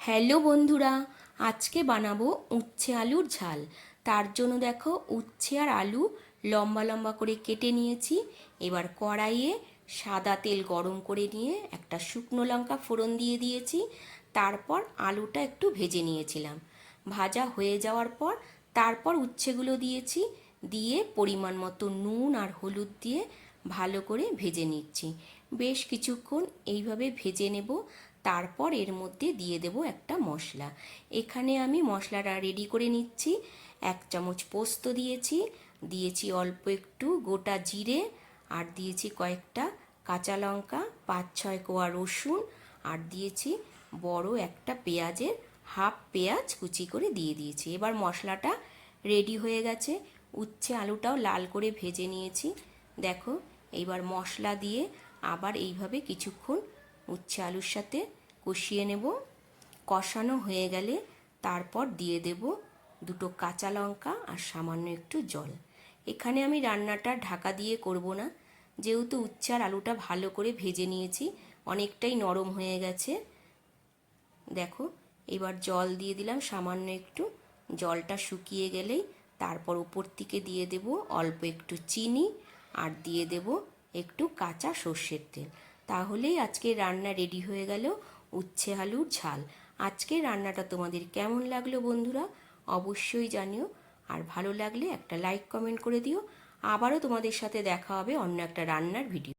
Hello বন্ধুরা, আজকে বানাবো উচ্ছে আলুর ঝাল। তার জন্য দেখো উচ্ছে আর আলু লম্বা লম্বা করে কেটে নিয়েছি। এবার কড়াইয়ে সাদা তেল গরম করে নিয়ে একটা শুকনো লঙ্কা ফোড়ন দিয়ে দিয়েছি। তারপর আলুটা একটু ভেজে নিয়েছিলাম। ভাজা হয়ে যাওয়ার পর তারপর উচ্ছেগুলো দিয়েছি, দিয়ে পরিমাণ মতো নুন আর হলুদ দিয়ে ভালো করে ভেজে নিচ্ছি। বেশ কিছুক্ষণ এইভাবে ভেজে নেব। তারপর এর মধ্যে দিয়ে দেব একটা মশলা। এখানে আমি মশলাটা রেডি করে নিচ্ছি। 1 চামচ পোস্ত দিয়েছি, দিয়েছি অল্প একটু গোটা জিরে, আর দিয়েছি কয়েকটা কাঁচা লঙ্কা, 5-6 কোয়া রসুন, আর দিয়েছি বড় একটা পেঁয়াজের হাফ পেঁয়াজ কুচি করে দিয়ে দিয়েছি। এবার মশলাটা রেডি হয়ে গেছে। উচ্ছে আলুটাও লাল করে ভেজে নিয়েছি। দেখো, এইবার মশলা দিয়ে আবার এইভাবে কিছুক্ষণ উচ্ছে আলুর সাথে কষিয়ে নেব। কষানো হয়ে গেলে তারপর দিয়ে দেব 2 কাঁচা লঙ্কা আর সামান্য একটু জল। এখানে আমি রান্নাটা ঢাকা দিয়ে করব না, যেহেতু উচ্ছে আর আলুটা ভালো করে ভেজে নিয়েছি, অনেকটাই নরম হয়ে গেছে। দেখো, এবার জল দিয়ে দিলাম সামান্য একটু। জলটা শুকিয়ে গেলেই তারপর উপর থেকে দিয়ে দেব অল্প একটু চিনি, আর দিয়ে দেব একটু কাঁচা সর্ষের তেল। তাহলেই আজকের রান্না রেডি হয়ে গেল, উচ্ছে আলুর ঝাল। আজকের রান্নাটা তোমাদের কেমন লাগলো বন্ধুরা, অবশ্যই জানিও। আর ভালো লাগলে একটা লাইক কমেন্ট করে দিও। আবারও তোমাদের সাথে দেখা হবে অন্য একটা রান্নার ভিডিও।